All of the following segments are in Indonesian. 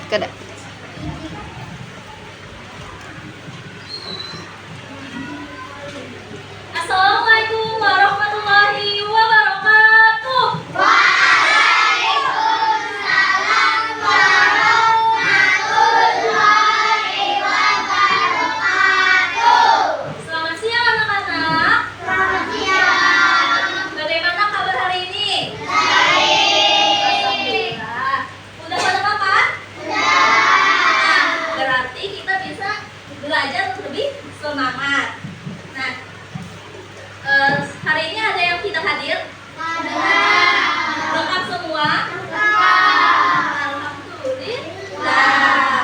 Kada. Assalamualaikum warahmatullahi wabarakatuh. Waalaikumsalam warahmatullahi wabarakatuh. Selamat siang anak-anak. Selamat siang. Bagaimana kabar hari ini? Baik. Alhamdulillah. Udah pada makan? Sudah. Nah, berarti kita bisa belajar lebih semangat. Nah, hari ini ada yang tidak hadir? Ada. Lengkap semua? Lengkap. Alhamdulillah.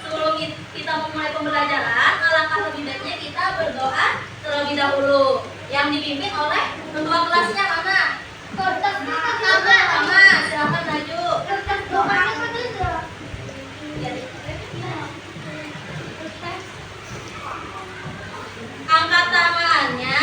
Sebelum kita memulai pembelajaran, alangkah lebih baiknya kita berdoa terlebih dahulu. Yang dipimpin oleh ketua kelasnya mana? Mama, silakan maju. Angkat tangannya.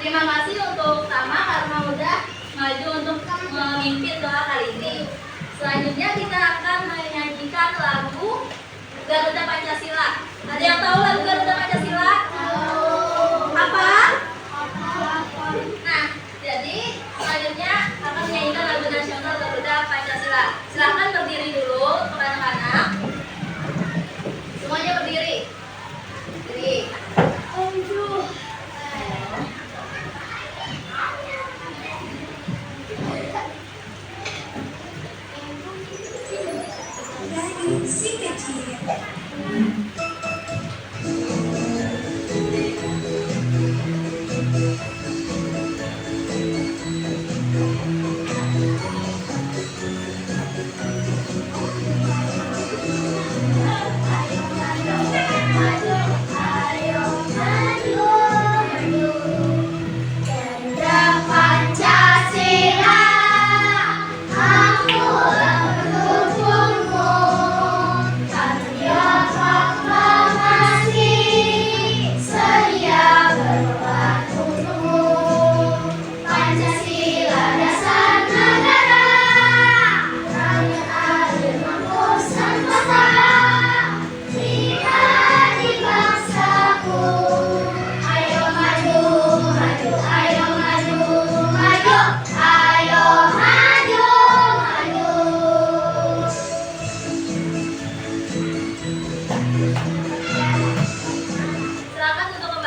Terima kasih untuk Tama karena udah maju untuk memimpin doa kali ini. Selanjutnya kita akan menyanyikan lagu Garuda Pancasila. Ada yang tahu lagu Garuda Pancasila? Tahu.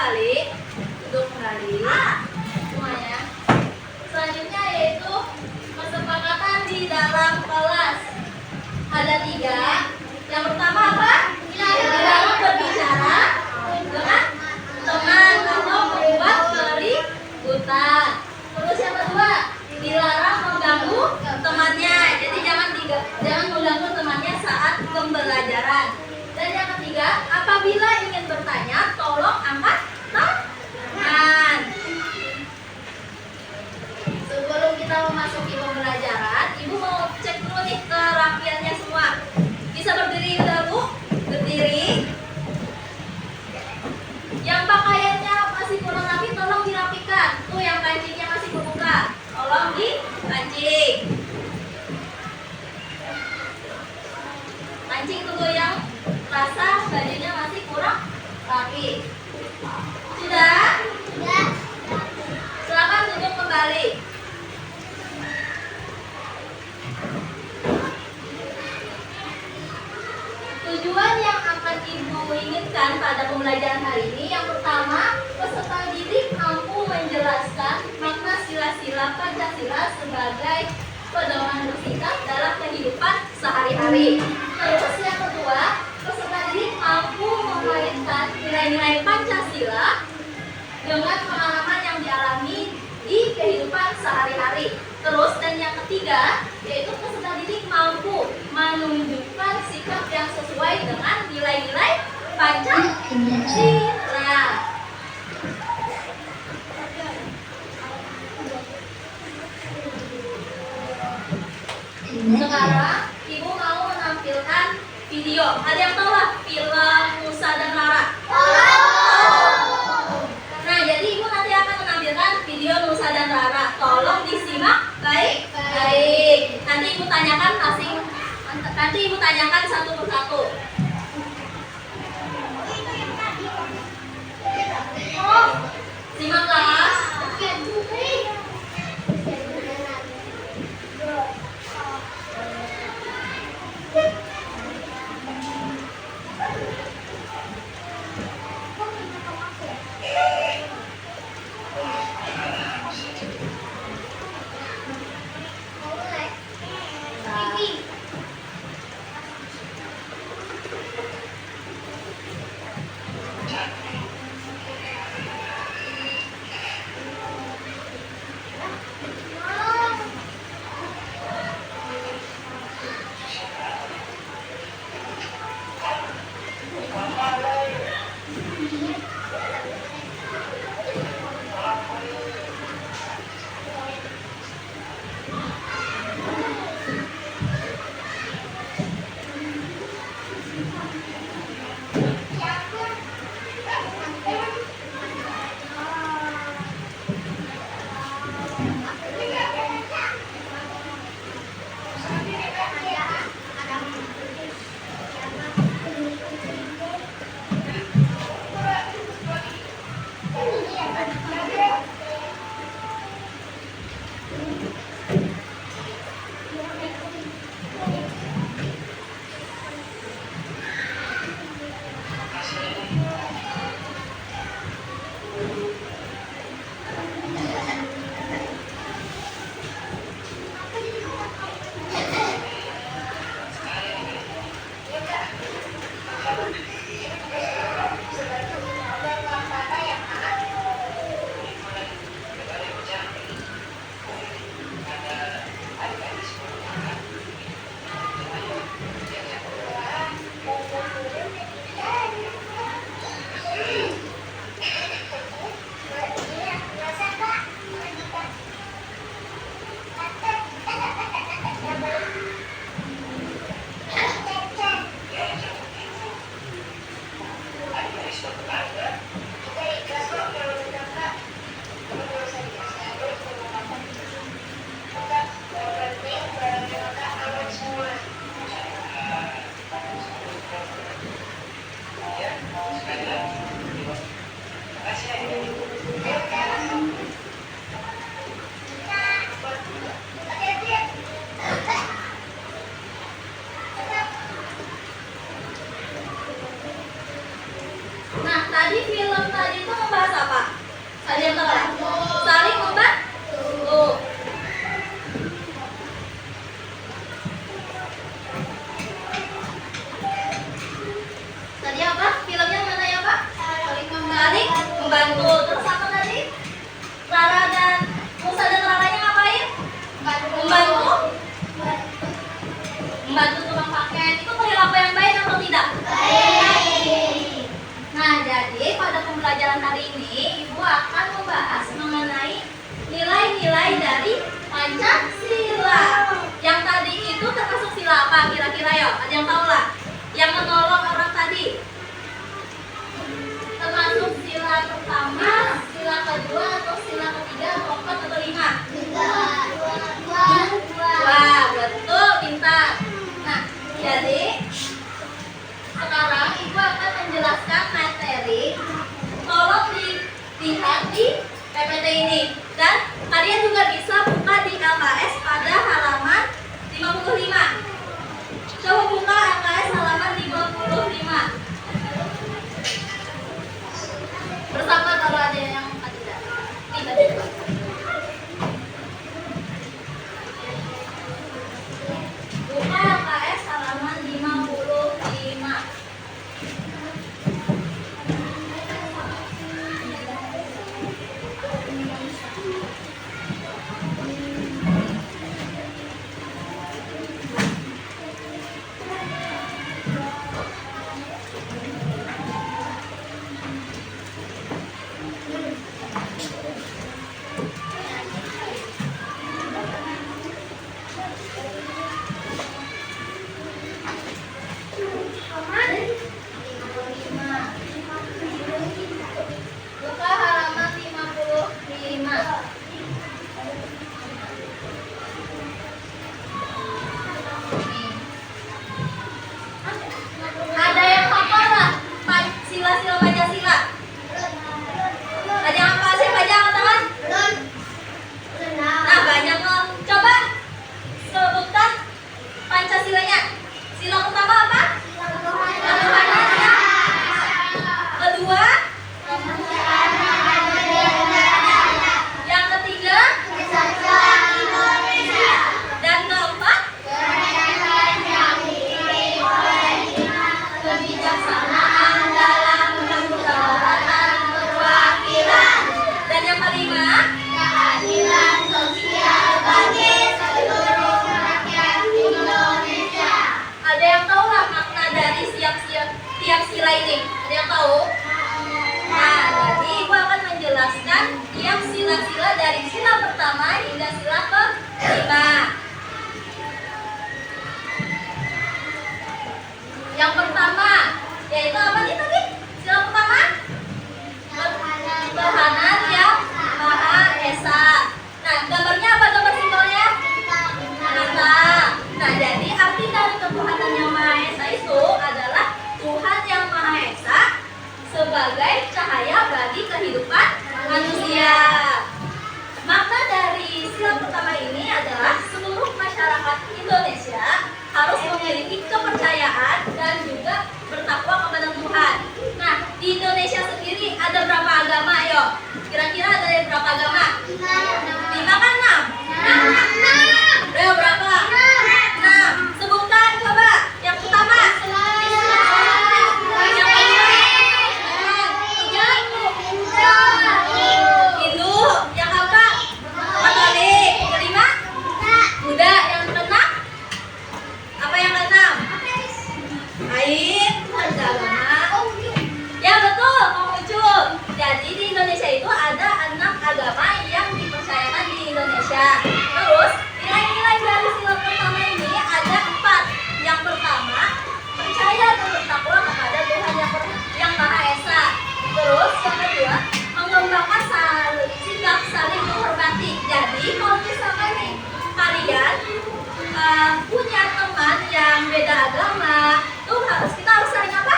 kembali. Duduk kembali. Semuanya. Selanjutnya yaitu kesepakatan di dalam kelas. Ada 3. Yang pertama apa? Dilarang berbicara dengan teman atau membuat keributan. Terus yang kedua, dilarang mengganggu temannya. Jadi jangan mengganggu temannya saat pembelajaran. Dan yang ketiga, apabila ingin bertanya, tolong angkat tangan. Sebelum kita memasuki pembelajaran, Ibu mau cek dulu nih kerapiannya semua. Bisa berdiri dulu, berdiri. Yang pakaiannya masih kurang rapi, tolong dirapikan. Tuh yang kancingnya masih kebuka, tolong dikancing. Kancing dulu yang rasa bajunya masih kurang rapi. Sudah? Silakan duduk kembali. Tujuan yang akan Ibu inginkan pada pembelajaran hari ini, yang pertama, peserta didik mampu menjelaskan makna sila-sila Pancasila sebagai pedoman bersikap dalam kehidupan sehari-hari. Terus yang kedua, peserta didik mampu mengaitkan nilai-nilai Pancasila dengan pengalaman yang dialami di kehidupan sehari-hari. Terus dan yang ketiga, yaitu peserta didik mampu menunjukkan sikap yang sesuai dengan nilai-nilai Pancasila. Sekarang Ibu mau menampilkan video. Ada yang tahu lah film Nusa dan Rara? Nah, jadi Ibu nanti akan menampilkan video Nusa dan Rara. Tolong disimak baik-baik. Nanti Ibu tanyakan satu persatu. Simaklah. membantu. Terus apa tadi? Clara dan Musa dan Raranya ngapain? Membantu. Membantu tukang paket. Itu perilaku yang baik atau tidak? Baik. Nah, jadi pada pembelajaran hari ini Ibu akan membahas mengenai nilai-nilai dari Pancasila. Yang tadi itu termasuk sila apa kira-kira ya? Ada yang tahu lah? Yang menolong orang tadi. Termasuk sila pertama, sila kedua, atau sila ketiga, atau keempat, atau lima? Dua, betul, pintar. Nah, jadi sekarang Ibu akan menjelaskan materi. Tolong dilihat di PPT ini. Dan kalian juga bisa buka di LKS pada halaman 55. Coba buka LKS halaman 55. Bersama kalau ada yang tidak. Tidak. Buka LKS halaman 55. Buka halaman 55. Ada yang hafal nggak? Sila-sila Pancasila. Ada yang hafal sih? Baca angkat tangan. Nah, banyak loh. Coba sebutkan Pancasilanya. Sila pertama apa? Ketuhanan yang kedua, yang ketiga, dan keempat, kebijaksanaan dalam kemusyawaratan perwakilan. Dan yang kelima, Keadilan sosial bagi seluruh rakyat Indonesia. ada yang tahu nggak makna dari tiap sila ini? Ada yang tahu? Nah, jadi Ibu akan menjelaskan tiap sila-sila dari sila pertama hingga sila kelima. Yang pertama, yaitu apa nih tadi? Sila pertama? Ketuhanan yang Maha Esa. Nah, gambarnya apa? Gambar simbolnya? Bintang. Nah, jadi arti dari ketuhanan yang Maha Esa itu adalah Tuhan yang Maha Esa sebagai cahaya bagi kehidupan manusia. Makna dari sila pertama ini adalah seluruh masyarakat Indonesia harus memiliki kepercayaan dan juga bertakwa kepada Tuhan. Nah, di Indonesia sendiri ada berapa agama? Ayo, kira-kira ada berapa agama? 5 kan 6? Ayo berapa? 6. Sebutkan coba. Yang pertama. Yang kedua. Tiga. Hindu. Yang keempat. Katolik. Kelima. Buddha. Yang keenam. Apa yang keenam? Lain. Ada agama. Ya betul, Konghucu. Jadi di Indonesia itu ada 6 agama yang dipercayakan di Indonesia. Terus nilai-nilai dari sila pertama ini ada 4. Yang pertama, percaya dan bertakwa kepada Tuhan yang Maha Esa. Terus yang kedua, mengembangkan sikap saling menghormati. Jadi kalau misalkan nih kalian punya teman yang beda agama, tuh kita harus saling apa?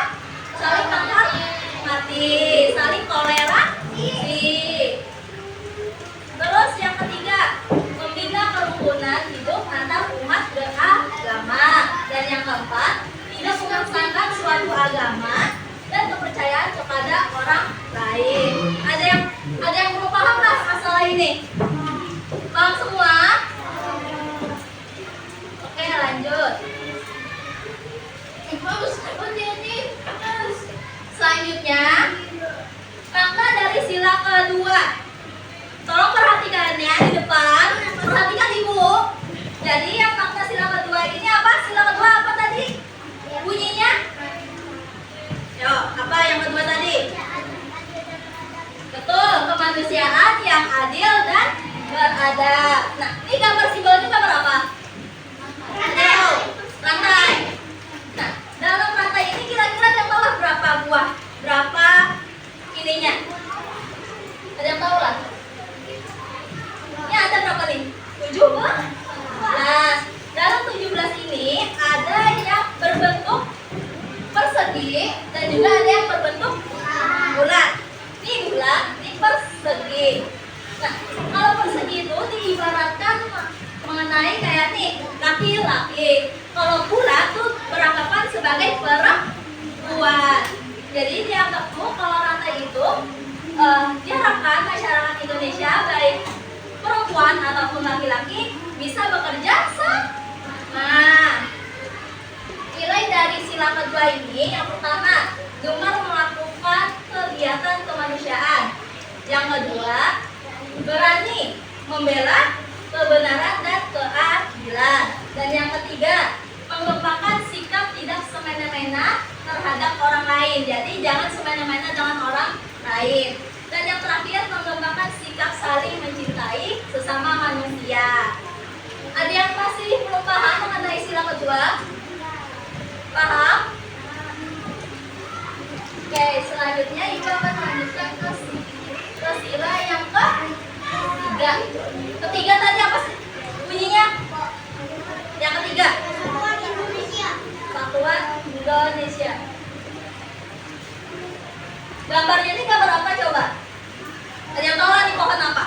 Saling menghormati, saling toleransi. Terus yang ketiga, membina kerukunan hidup antar umat beragama. Dan yang keempat, tidak memaksakan suatu agama dan kepercayaan kepada orang lain. Ada yang belum paham nggak masalah ini? Paham semua? Oke, lanjut. Selanjutnya, makna dari kemanusiaan yang adil dan beradab. Nah, ini gambar simbolnya gambar apa? Rantai. Nah, dalam rantai ini kira-kira yang tahu berapa buah? Berapa ininya? Ada yang tahu lah? Ini ada berapa nih? 17. Dalam 17 ini ada yang berbentuk persegi dan juga ada yang berbentuk bulat. Ini bulat, ini persegi. Nah, kalau persegi itu diibaratkan mengenai kayak nih laki-laki. Kalau bulat tuh beranggapan sebagai perempuan. Jadi dianggap tuh kalau rantai itu diharapkan masyarakat Indonesia baik perempuan ataupun laki-laki bisa bekerja sama. Nilai dari sila kedua ini yang pertama, gemar melakukan kegiatan kemanusiaan. Yang kedua, berani membela kebenaran dan keadilan. Dan yang ketiga, mengembangkan sikap tidak semena-mena terhadap orang lain. Jadi jangan semena-mena dengan orang lain. Dan yang terakhir, mengembangkan sikap saling mencintai sesama manusia. Ada yang masih belum paham mengenai sila kedua? Paham? Oke, selanjutnya Ibu akan lanjutkan ke sila yang ketiga. Ketiga tadi apa sih bunyinya? Yang ketiga, Satuan Indonesia. Gambarnya ini gambar apa coba? Ada yang tahu nih pohon apa?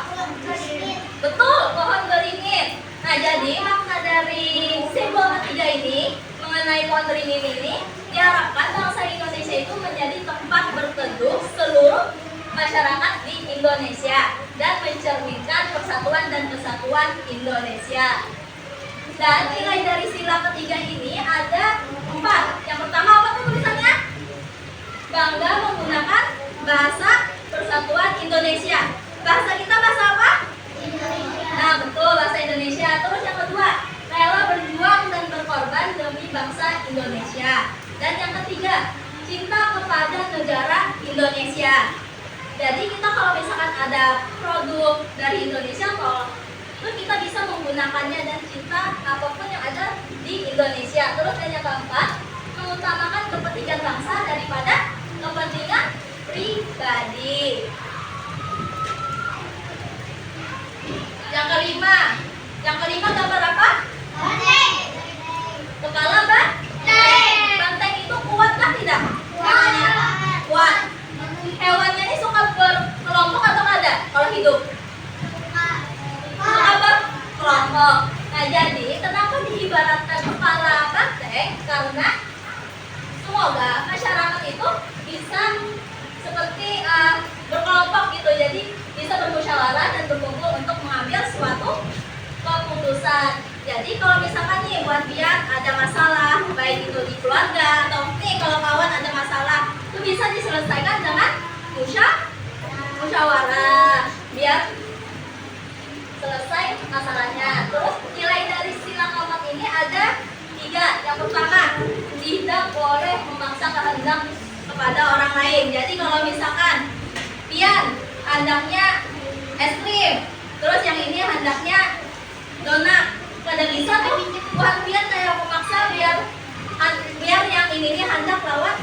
Betul, pohon beringin. Nah, jadi makna dari simbol ketiga ini mengenai pohon beringin ini diharapkan bangsa Indonesia itu menjadi tempat berteduh seluruh masyarakat di Indonesia dan mencerminkan persatuan dan kesatuan Indonesia. Dan nilai dari sila ketiga ini ada 4. Yang pertama apa tuh tulisannya? Bangga menggunakan bahasa persatuan Indonesia. Bahasa kita bahasa apa? Nah, betul, bahasa Indonesia. Terus yang kedua, rela berjuang dan berkorban demi bangsa Indonesia. Dan yang ketiga, cinta kepada negara Indonesia. Jadi kita kalau misalkan ada produk dari Indonesia, itu kita bisa menggunakannya dan cinta apapun yang ada di Indonesia. Terus yang keempat, mengutamakan kepentingan bangsa daripada kepentingan pribadi. Yang kelima gambar apa? Kepala banteng itu kuatkah tidak? Kuat. Hewannya ini suka berkelompok atau ada kalau hidup? Suka berkelompok. Nah, jadi kenapa diibaratkan kepala banteng? Karena semoga masyarakat itu bisa seperti berkelompok gitu. Jadi bisa bermusyawarah dan berkumpul untuk mengambil suatu keputusan. Jadi kalau misalkan nih buat biar ada masalah, baik itu di keluarga atau nih kalau kawan ada masalah, itu bisa diselesaikan dengan musyawarah biar selesai masalahnya. Terus nilai dari sila keempat ini ada 3. Yang pertama, tidak boleh memaksa kehendak kepada orang lain. Jadi kalau misalkan Pian hendaknya es krim, terus yang ini hendaknya donat, kada bisa tuh buat Pian kayak memaksa biar yang ini hendak lawan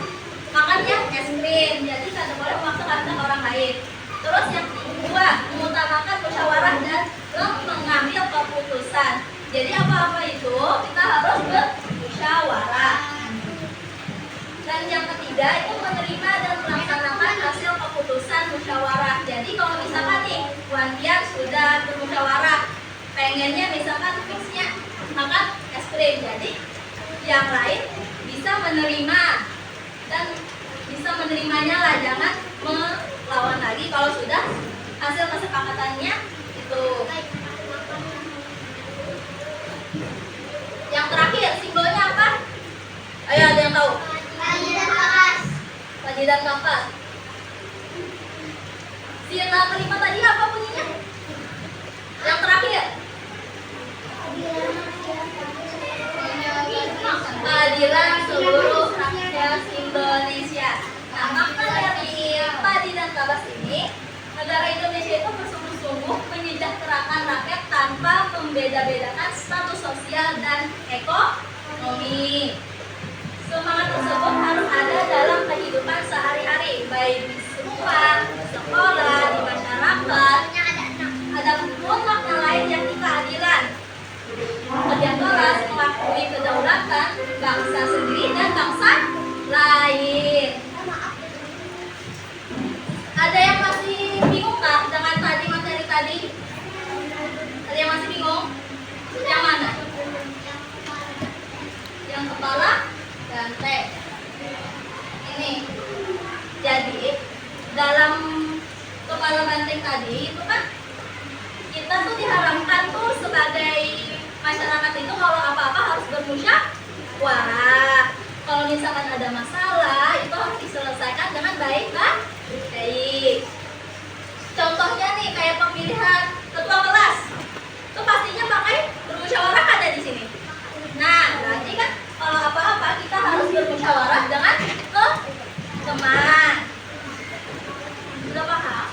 makannya es krim. Jadi kada boleh memaksa kehendak orang lain. Terus yang kedua, mengutamakan musyawarah dan mengambil keputusan. Jadi apa-apa itu kita harus bermusyawarah. Dan yang ketiga itu menerima dan melaksanakan hasil keputusan musyawarah. Jadi kalau misalkan nih Wan Pian sudah bermusyawarah, pengennya misalkan fixnya makan es krim, jadi yang lain bisa menerima dan bisa menerimanya lah, jangan melawan lagi kalau sudah hasil kesepakatannya itu. Yang terakhir simbolnya apa? Ayo, ada yang tahu? Panji dan kapas. Sila kelima tadi apa bunyinya? Yang terakhir. Keadilan seluruh rakyat Indonesia. Nah, makna dari Padi dan Kapas ini, negara Indonesia itu membeda-bedakan status sosial dan ekonomi. Semangat tersebut harus ada dalam kehidupan sehari-hari, baik di rumah, di sekolah, di masyarakat. Ada pun makna lain yakni keadilan, kerja keras, mengakui kedaulatan bangsa sendiri dan bangsa lain. Ada yang masih bingung kah dengan materi tadi? Ada yang masih bingung? Yang mana? Yang kepala ganteng. Ini. Jadi dalam kepala banteng tadi itu kan kita tuh diharamkan tuh sebagai masyarakat itu kalau apa-apa harus bermusyawarah. Kalau misalkan ada masalah itu harus diselesaikan dengan baik. Contohnya nih kayak pemilihan ketua kelas, itu pastinya pakai bermusyawarah ada di sini. Nah, berarti kan kalau apa-apa kita harus bermusyawarah dengan teman. Sudah paham?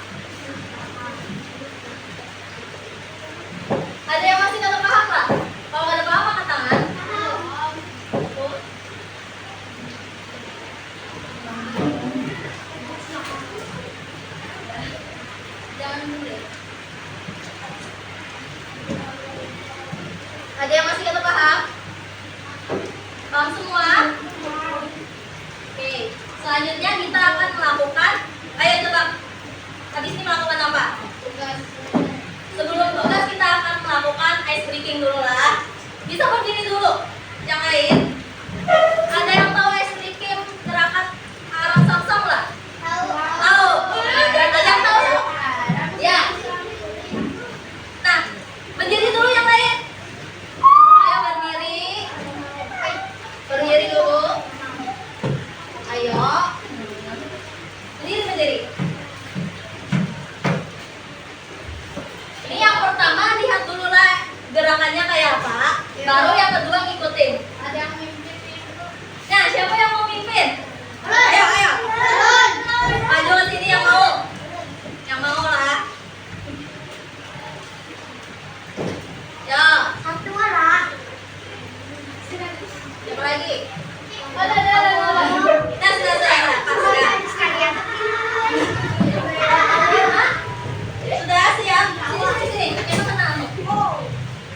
Ada yang masih nggak paham Pak? Kalau nggak ada paham angkat tangan. Jangan dulu deh. Ada yang masih nggak paham? Paham semua? Oke. Selanjutnya kita akan melakukan. Ayo coba. Habis ini melakukan apa? Tugas. Sebelum tugas kita akan melakukan ice breaking dulu lah. Bisa berdiri dulu. Yang lain. Ada yang tahu ice breaking gerakan arang samsam lah? Tahu. Ada yang tahu? Ya. Nah, berdiri dulu yang lain. Ayo berdiri. Berdiri dulu. Ayo. Berdiri. Ini yang pertama lihat dulu lah gerakannya kayak apa. Baru yang kedua ngikutin. Ada yang mimpin. Nah, siapa yang mau mimpin? Ayo. Maju ke sini yang mau. Yang mau lah. Ya. Satu lah. Siapa lagi? Kita sudah lah. Sudah siap. Sini. Yang mana anu?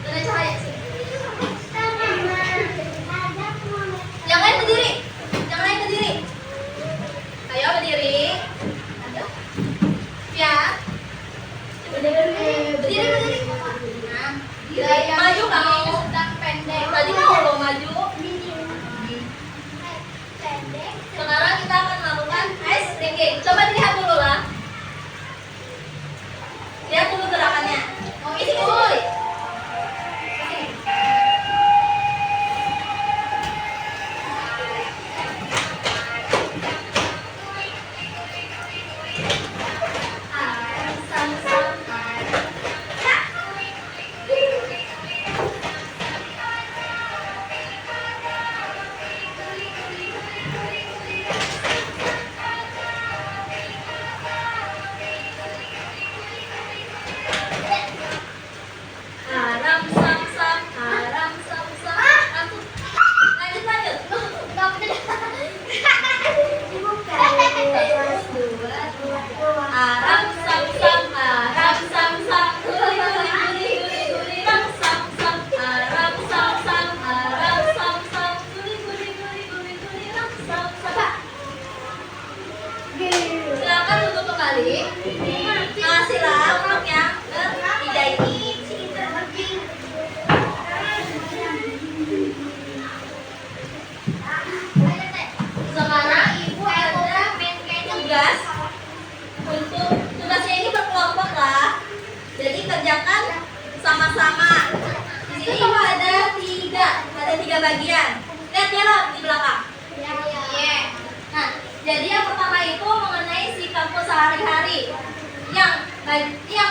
Ada cahaya sini. Yang lain berdiri. Ayo berdiri. Ada? Ya. Berdiri. Nah, maju kamu. Tadi mau lo maju. Sekarang kita akan melakukan ice breaking. Coba dilihat dulu lah. Lihat dulu gerakannya. Mau isi kuy. Bagian. Lihat ya loh di belakang. Iya. Nah, jadi yang pertama itu mengenai sikapku sehari-hari. Yang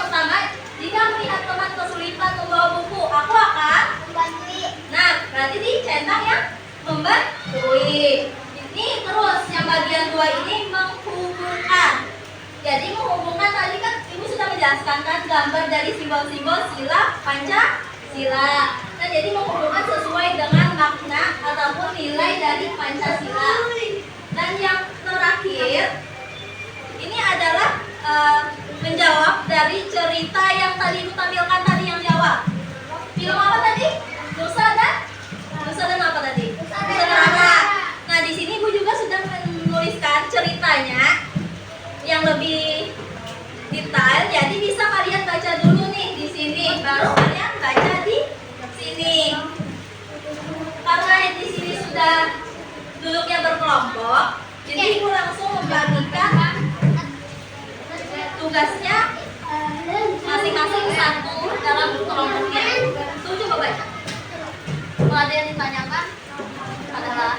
pertama, jika melihat teman kesulitan membawa buku, aku akan membantu. Nah, berarti dicetak ya membantu. Ini terus yang bagian dua ini menghubungkan. Jadi menghubungkan tadi kan ibu sudah menjelaskan kan gambar dari simbol-simbol sila Pancasila. sila. Nah, jadi mengumpulkan sesuai dengan makna ataupun nilai dari Pancasila. Dan yang terakhir, ini adalah menjawab dari cerita yang tadi Ibu tampilkan tadi yang di awal. Film apa tadi? Nusa dan apa tadi? Nusa dan Rara. Nah, di sini Ibu juga sudah menuliskan ceritanya yang lebih detail. Jadi bisa kalian baca dulu nih di sini, baru kalian baca di sini. Karena di sini sudah duduknya berkelompok, jadi Ibu langsung membagikan tugasnya masing-masing satu dalam kelompoknya. Tuh, coba baca. Kalau ada yang ditanyakan adalah,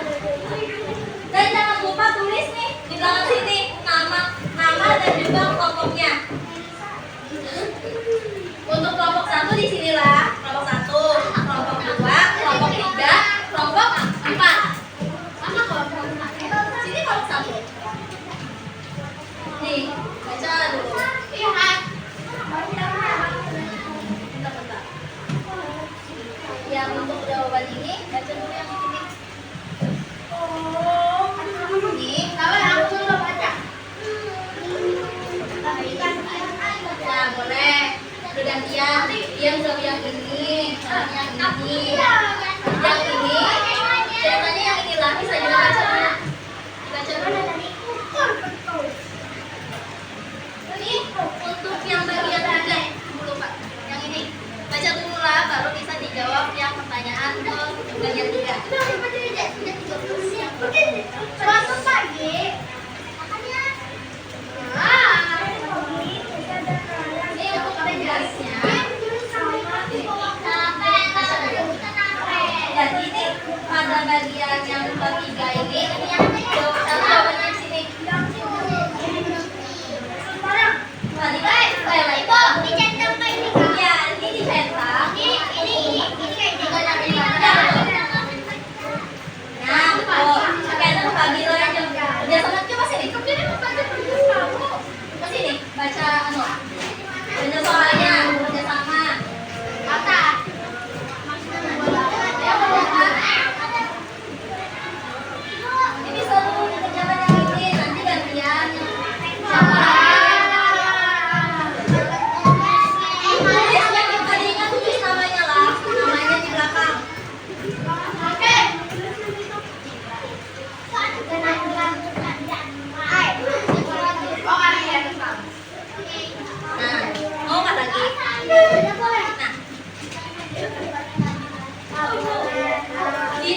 dan jangan lupa tulis nih di belakang sini nama dan juga kelompoknya. Untuk kelompok 1 di sinilah kelompok 1, kelompok 2, kelompok 3, kelompok 4. Mana kelompok 4? Sini kelompok 1. Nih, baca dulu. Lihat. Bentar. Yang untuk jawaban ini baca dulu yang ini. Ini, kalau yang aku belum baca. Ya, boleh. Bergantian. Yang jawab yang ini, yang ini. Yang ini. Ceritanya yang inilah, bisa juga baca. Baca dulu. Ini untuk yang bagian 3. Lupa. Yang ini. Baca dulu lah, baru bisa dijawab yang pertanyaan ke bagian 3. Suatu pagi, Ini untuk tugasnya. Jadi ini pada bagian yang ketiga ini jawabannya di sini. Tadi ya, ini dicetak. Nah, betul. Kayaknya kebagi lah aja. Udah sangat coba sini. Kemudian membaca tulis kamu. Ke sini, baca baca soalnya, baca sama. Kata. Ya, benar. Ini bisa dulu dikerjakan yang ini, nanti gantian. Siapa? Tulis yang tadinya tulis namanya lah, namanya di belakang. Nah, mau nggak lagi? Nah, ini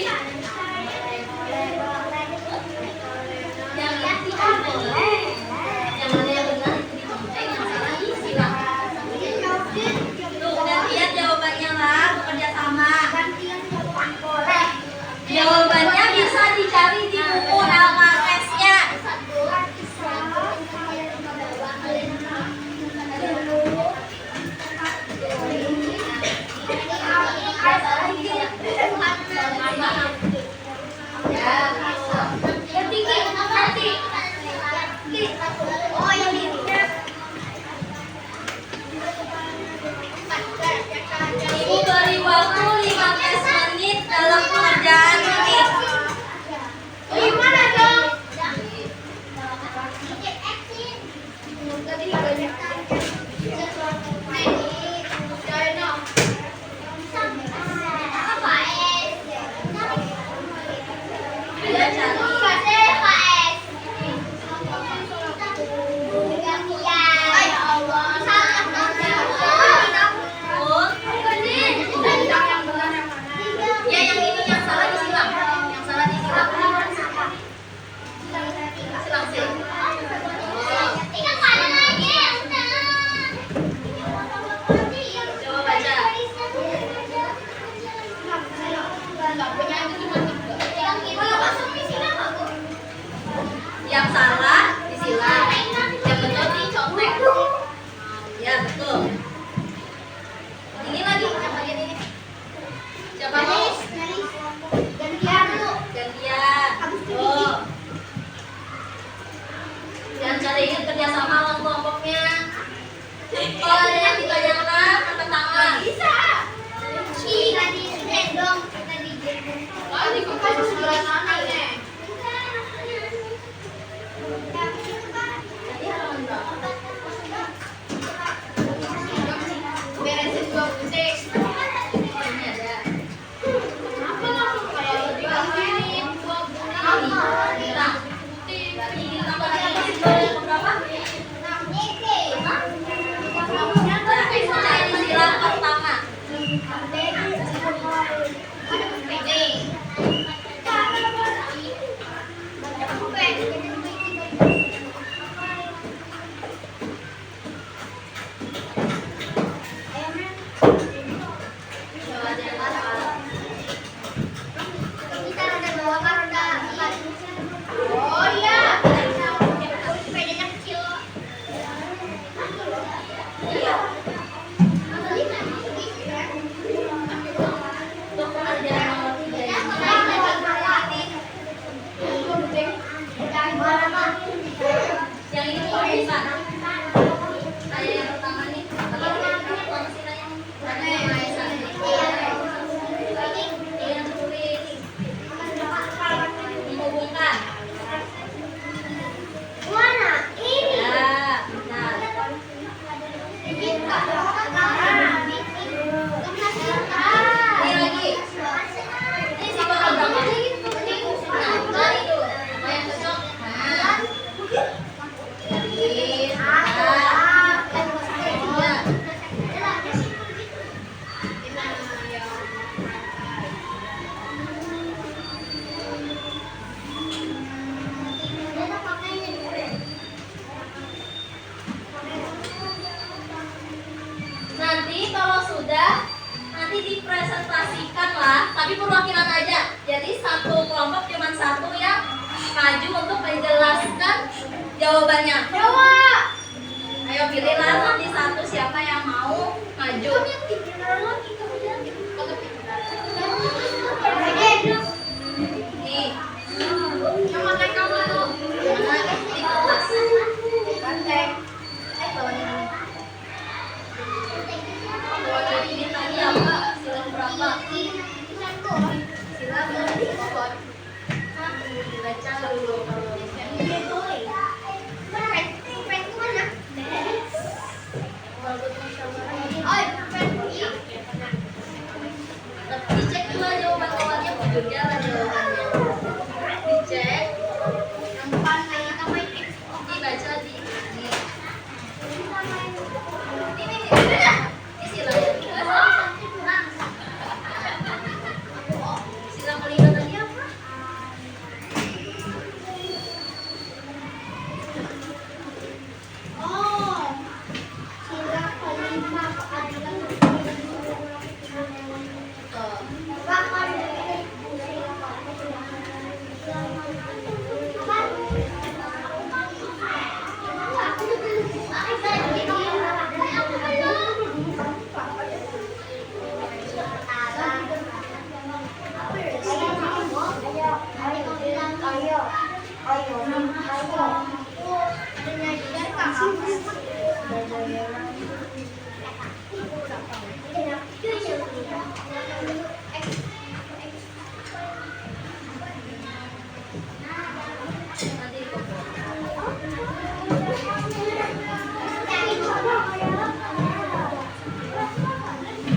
yang boleh, yang mana yang benar itu dicontek, yang salah disilang. Tuh, gantian jawabannya lah, bekerja sama. Jawabannya bisa dicari di buku LKS-nya. Ibu beri waktu 15 menit dalam pengerjaan ini. Gimana dong? Dia cari. Ya, yang ini yang salah disilang. Yang salah disilang. Silang sih. Coba baca. Yang salah disilang, yang betul dicontek. Ya, betul. Ini lagi, yang bagian ini. Siapa mau? Gantian. Oh. Jangan cariin kerjasama sama kelompoknya. Kalau ada yang ditanyakan, angkat tangan. Bisa. Tadi halaman berapa? Beresin dua putih. Ini ada. Apa langsung kayak dibalikin dua putih. Nah, berarti ditambah lagi berapa? Nah, cari sila pertama. Coba aja hafal. Oh iya. Untuk pelajaran nomor 3 ini. Yang ini tulisan. Ada yang pertama nih. Apa istilahnya? Ada yang Maesa. Yang tulis. Menghubungkan. Ya, benar. Ini lagi. Ini siapa berapa? Nah, cari tuh. Apa yang cocok? Nah. Yakin. Nah. Iya. Nanti kalau sudah, nanti dipresentasikan lah, tapi perwakilan aja. Jadi satu kelompok cuma satu yang maju untuk menjelaskan jawabannya. Ayo pilihlah nanti satu siapa yang mau maju. Nih, mana di kelas. Ini tadi apa? Sila berapa? Sila berapa? Baca dulu. Dicek dulu jawaban awalnya bujurnya lah jawabannya. Dicek. Dibaca di ini. Ini sila ya. Sila kelima tadi apa?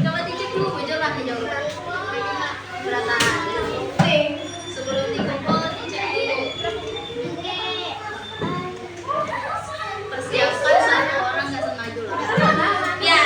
Coba dicek dulu bujur lah jawaban. Berapa? Sebelum dikumpul dicek dulu. Persiapkan satu orang nggak sengaja lah. Ya.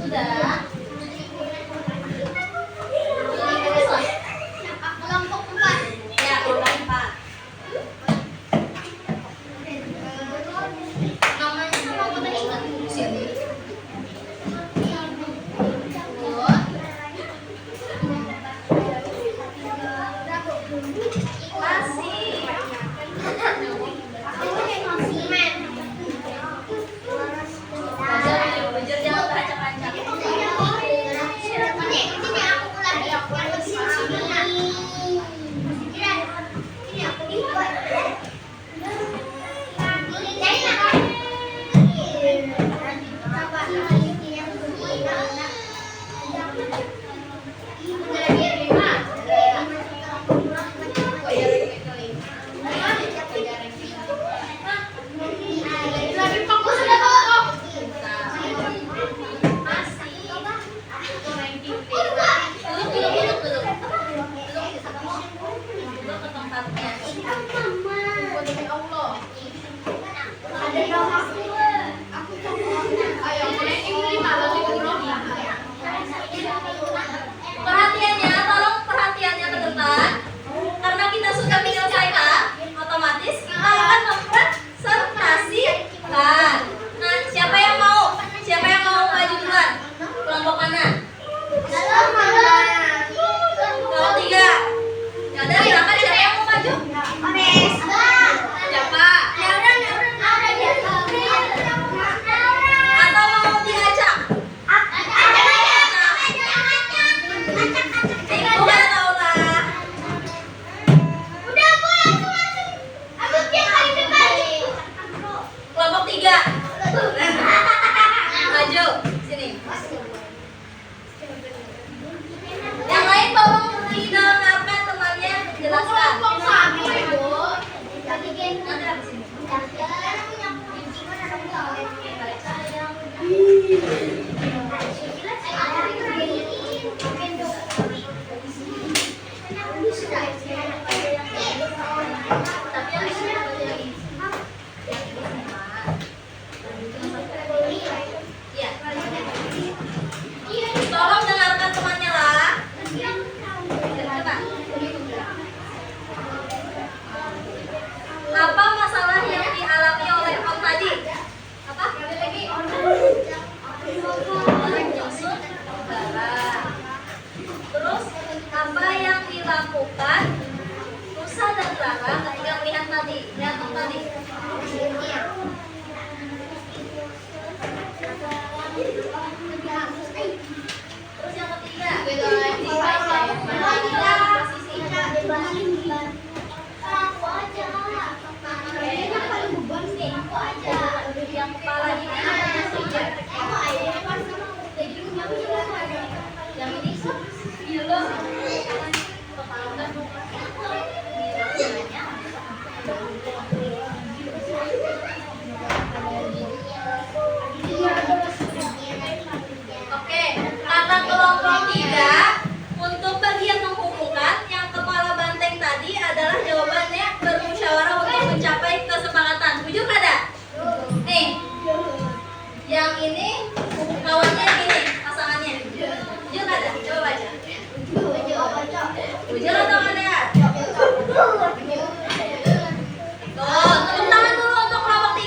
Sudah. Kelompok 4. Ya, kelompok 4. Namanya sama apa tadi? Sini. Belajar jangan berancang-ancang. Duduk ke tempatnya. Demi Allah. Ayo, ini 5 loh, 30. Perhatiannya, tolong perhatiannya ke depan. Karena kita sudah menyelesaikan, otomatis kita akan mempresentasikan. Nah, siapa yang mau? Siapa yang mau maju duluan? Kelompok mana? Kelompok 3. Ya udah, silakan siapa yang mau maju? Siapa? Atau mau diajak? Bukan Laura. Kelompok 3. Maju sini. Yang lain tolong didengarkan temannya menjelaskan. Nanti habis ini. Tapi yang ini iya. Tolong dengarkan temannya lah. Coba. Apa masalah yang dialami oleh Om tadi? Apa? Menyusut darah. Terus apa yang dilakukan Nusa dan Rara ketika melihat tadi? Lihat Om tadi. Terus yang ketiga. Yang kepala ini. Yang ini. Iya loh. Oke, karena kelompok 3 untuk bagian menghubungkan yang kepala banteng tadi adalah jawabannya bermusyawarah untuk mencapai kesepakatan. Setuju kada? Nih, yang ini kawannya ini pasangannya. Setuju kada? Coba baca. Setuju atau kada? Tuh, tepuk tangan dulu untuk kelompok 3.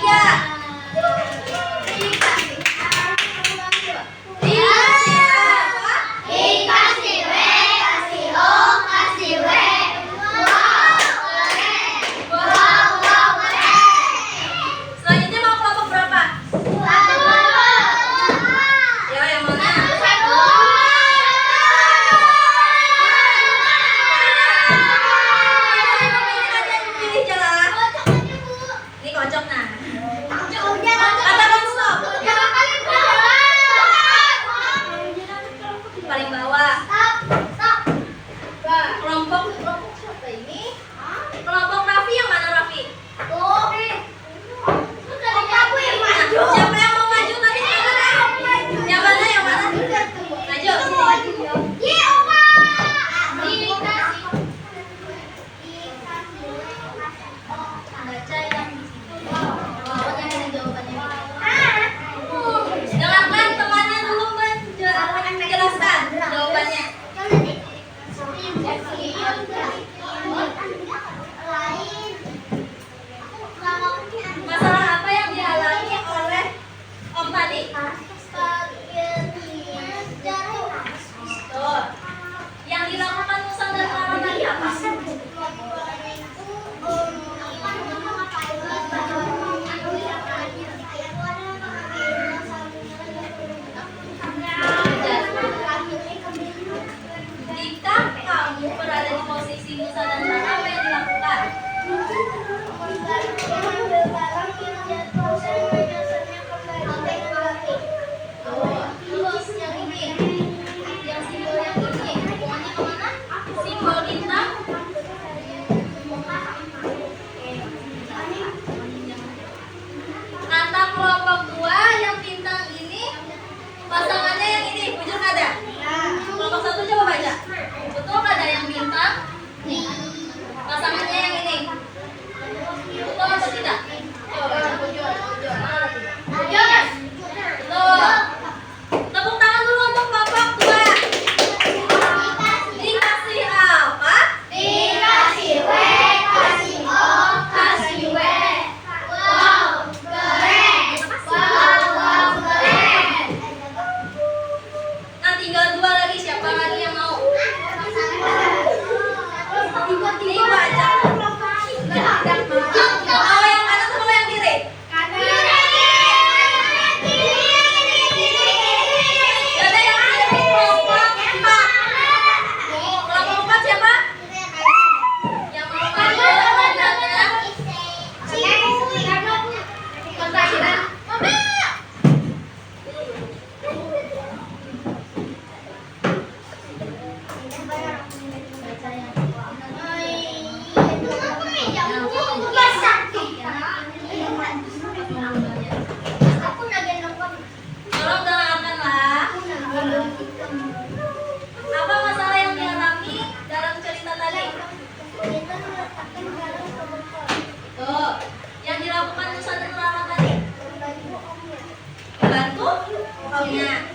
Contohnya,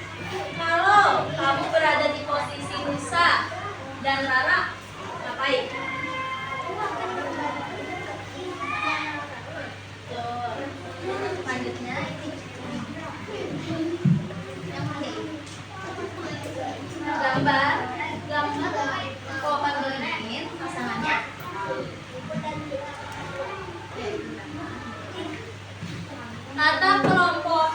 kalau kamu berada di posisi Nusa dan Rara, ngapain? Tuh. Selanjutnya gambar pohon beringin pasangannya. Kata kelompok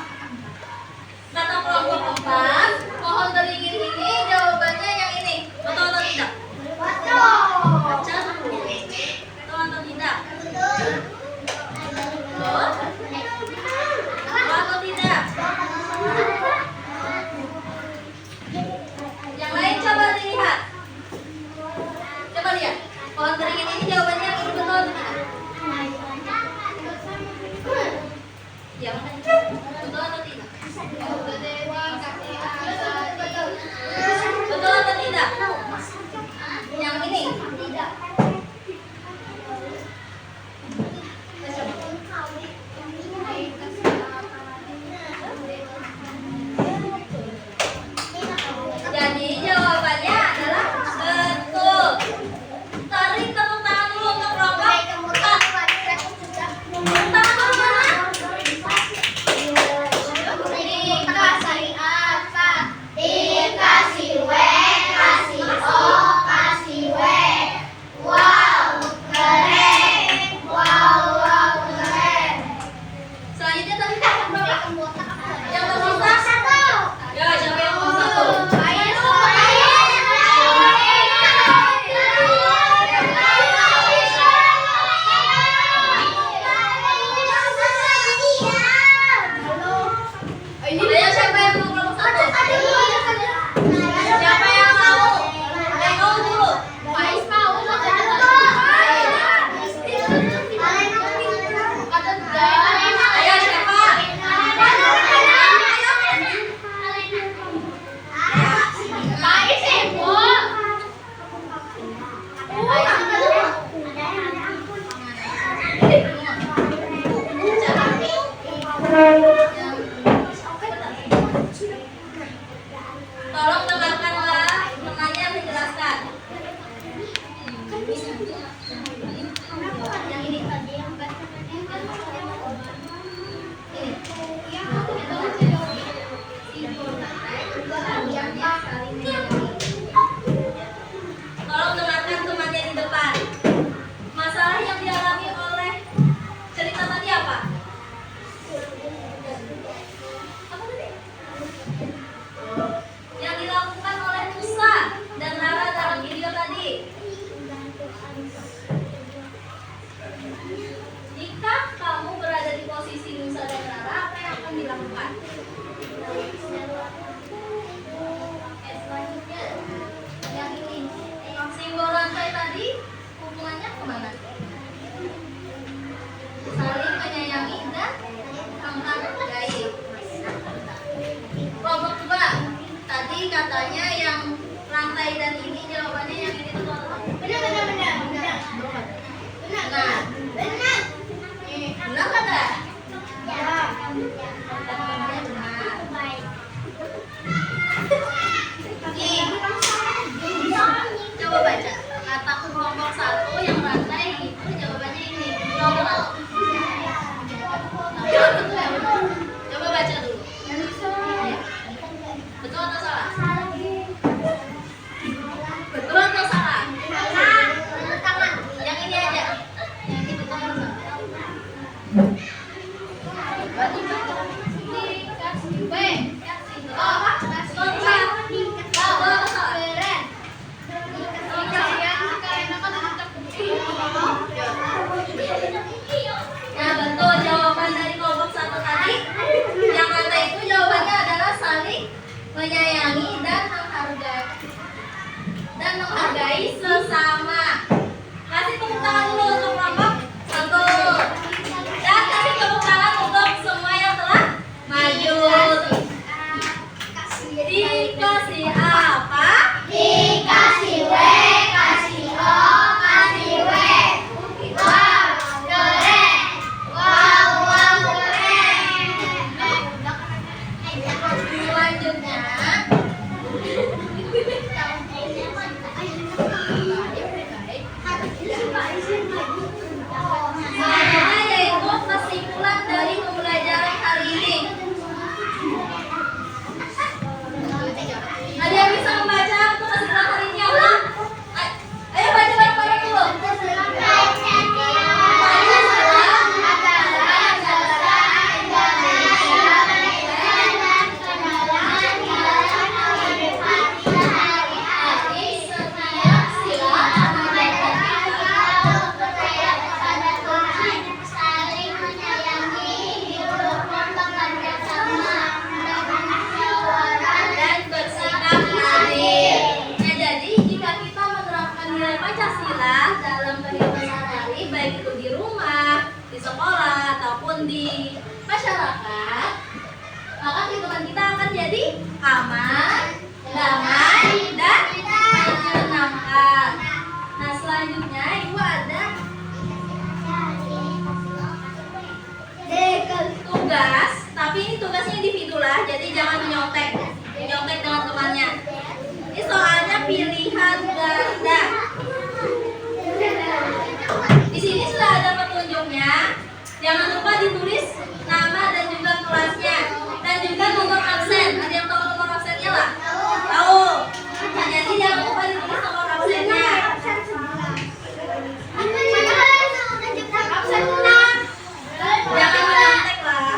4, pohon beringin ini jawabannya yang ini. Betul atau tidak? Baca dulu. Betul atau tidak? Betul. Betul atau tidak? Yang lain coba dilihat. Coba lihat. Pohon beringin ini jawabannya yang ini betul atau tidak? Ya, betul atau tidak? Betul atau tidak? Yang ini? Tidak. Jadi jawabannya adalah betul. Tarik tepuk tangan dulu untuk kelompok 4. Tepuk tangan dulu mana? Dikasih apa? Dikasih W, kasih O, kasih W. Wow, keren. Wow, keren. Selanjutnya tadi berapa? Yang tersisa? Ya, siapa yang mau satu? Ayo, siapa yang mau kelompok satu? Siapa yang mau? Yang mau dulu. Ayo, siapa? Tolong dengarkanlah temannya menjelaskan. Yang ini. Tolong dengarkan temannya di depan. Masalah yang dialami oleh cerita tadi apa? Apa tadi? Yang dilakukan oleh Nusa dan Rara dalam video tadi. Jika kamu berada di posisi Nusa dan Rara, apa yang akan dilakukan? Selanjutnya, yang ini. Simbol rantai tadi, hubungannya kemana? Saling menyayangi dan menghargai. Kelompok 2, tadi katanya yang rantai dan ini jawabannya yang ini betul atau tidak? Benar. Benar kan tak? Jawabannya benar. Nih, coba baca. Kata kelompok 1 yang rantai itu jawabannya ini. Betul atau? Coba baca dulu. Betul atau salah? Betul atau salah? Yang ini aja. Yang ini betul atau salah? Dikasih W, kasih O, kasih W. Betul atau salah? Nah, betul jawaban dari kelompok 1 tadi. Yang mana itu jawabannya adalah saling menyayangi dan menghargai sesama. Kasih tepuk tangan dulu untuk kelompok 1. Dan kasih tepuk tangan untuk semua yang telah maju. Dikasih apa? Dikasih W, kasih O, kasih W. Wow, keren. Wow, keren. Selanjutnya di masyarakat, maka kehidupan kita akan jadi aman, damai, dan menyenangkan. Nah, selanjutnya Ibu ada tugas, tapi ini tugasnya individu lah, jadi jangan menyontek dengan temannya. Ini soalnya pilihan ganda. Di sini sudah ada petunjuknya. Jangan lupa ditulis nama dan juga kelasnya, dan juga nomor absen. Ada yang tahu nomor absennya lah? Tahu. Nah, jadi jangan lupa ditulis nomor absennya. Jangan menyontek lah.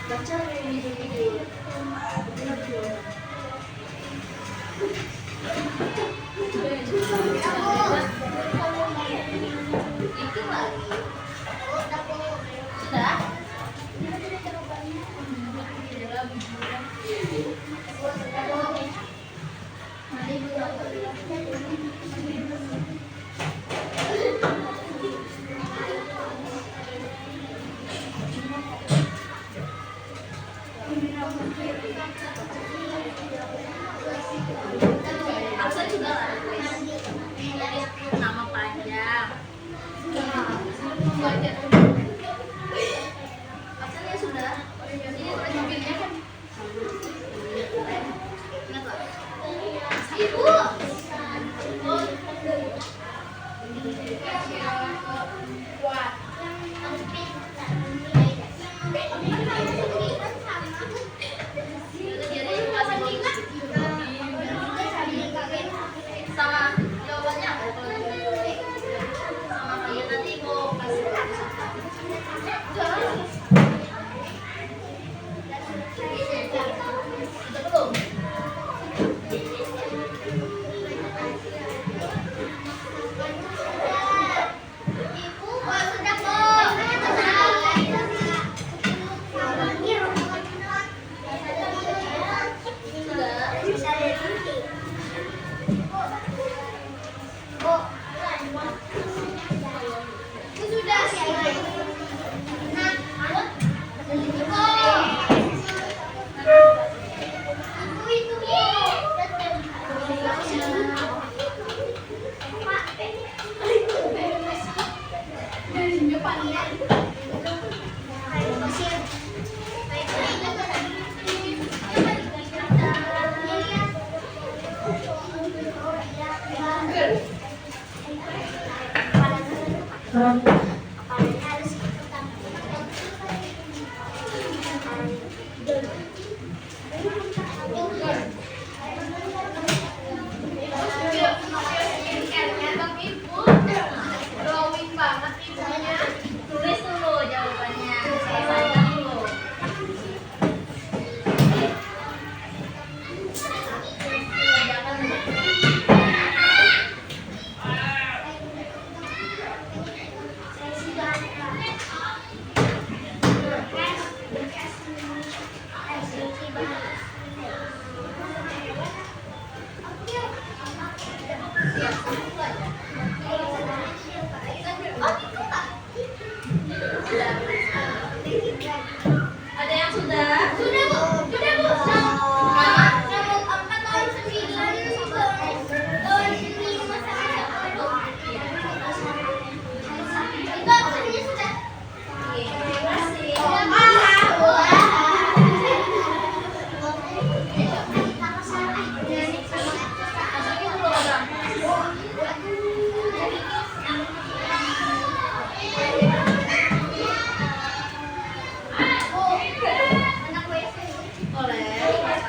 Baca video-video. Itu lagi. Sudah? Absen juga lah. Nama panjang. Absennya sudah. Ini terjepitnya kan. Ingat lah. Ibu. Sama jawabannya apa? Sama kalian nanti mau kasih sudah belum? Ibu, sudah kok. Tulis dulu jawabannya. Selesaikan dulu. Ada yang sudah? Sudah Bu. Nomor 4 tahun 9 tahun 5 itu absennya sudah. Oke, terima kasih. Masukin dulu orang. Boleh, Pak.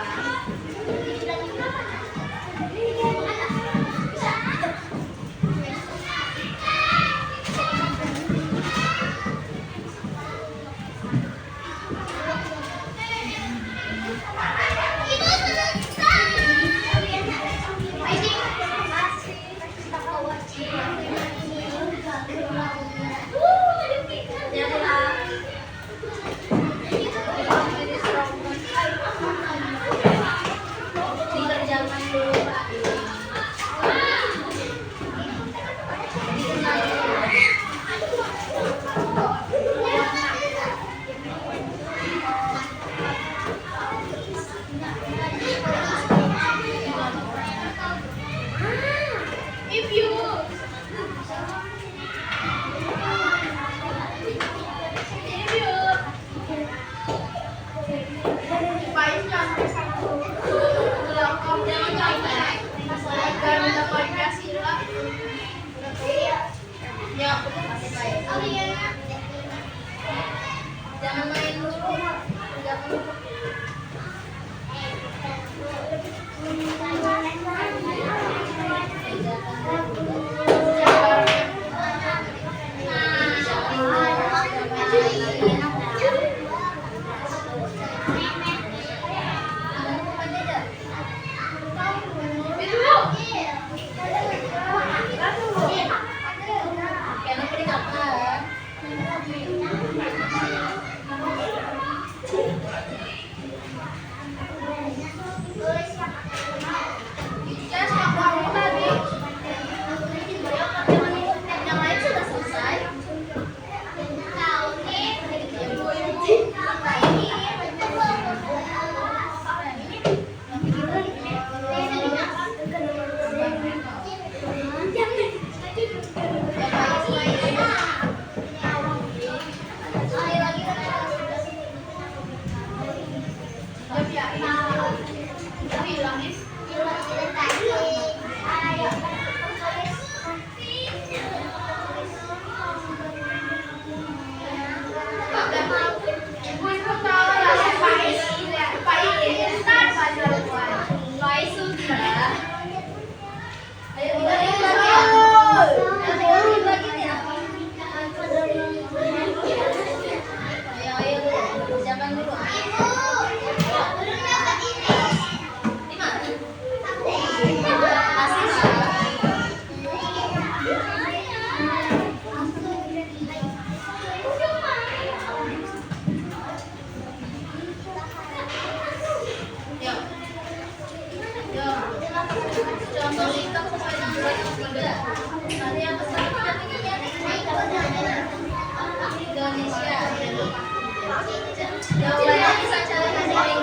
Ya, Pak. Dikerjakan dulu, Pak. Jangan main dulu. Jangan Ada yang pesan tidak ini ya? Indonesia. Jawabannya bisa cari sendiri.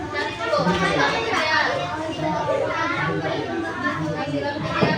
Cari dulu. Silakan ya. Silakan ya.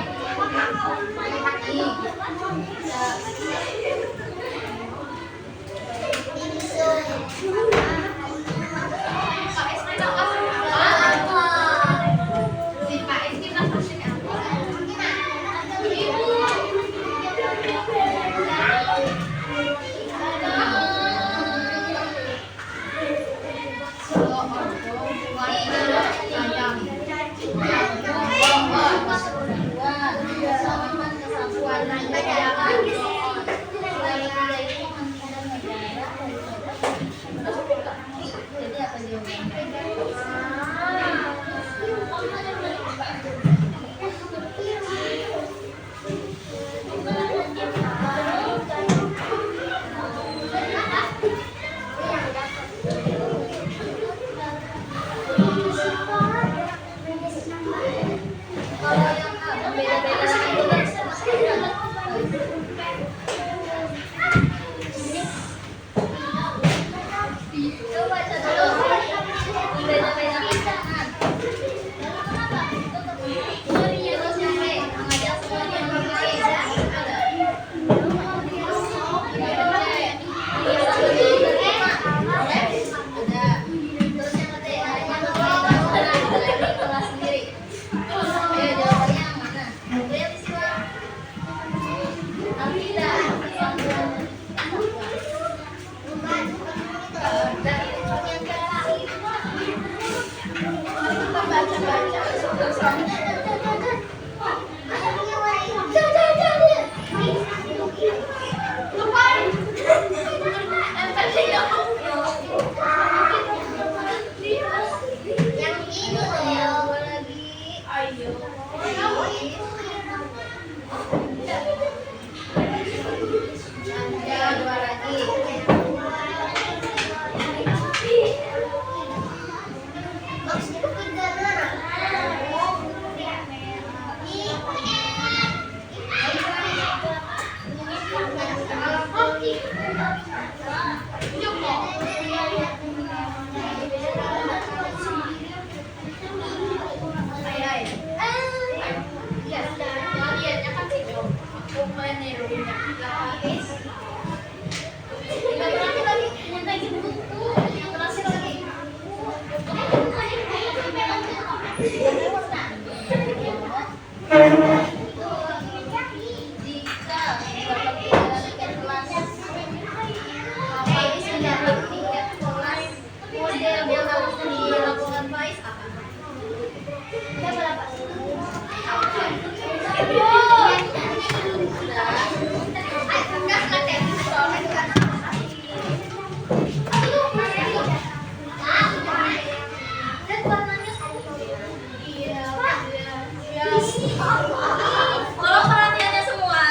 Tolong perhatiannya semua.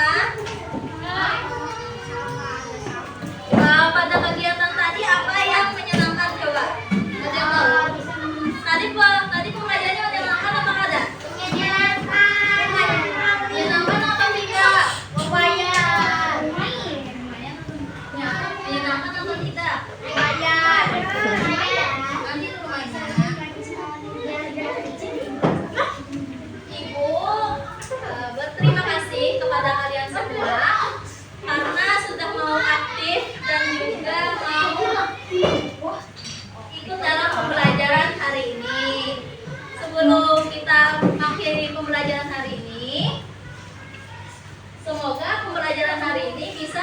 Pada kegiatan tadi apa yang menyenangkan coba? Ada yang tahu? Tadi pembelajarannya menyenangkan apa ada? Menyenangkan. Menyenangkan apa tidak? Lumayan. Menyenangkan atau tidak? Lumayan. Nanti lumayan. Ibu berterima kasih kepada kalian semua karena sudah mau aktif dan juga mau ikut dalam pembelajaran hari ini. Sebelum kita akhiri pembelajaran hari ini, semoga pembelajaran hari ini bisa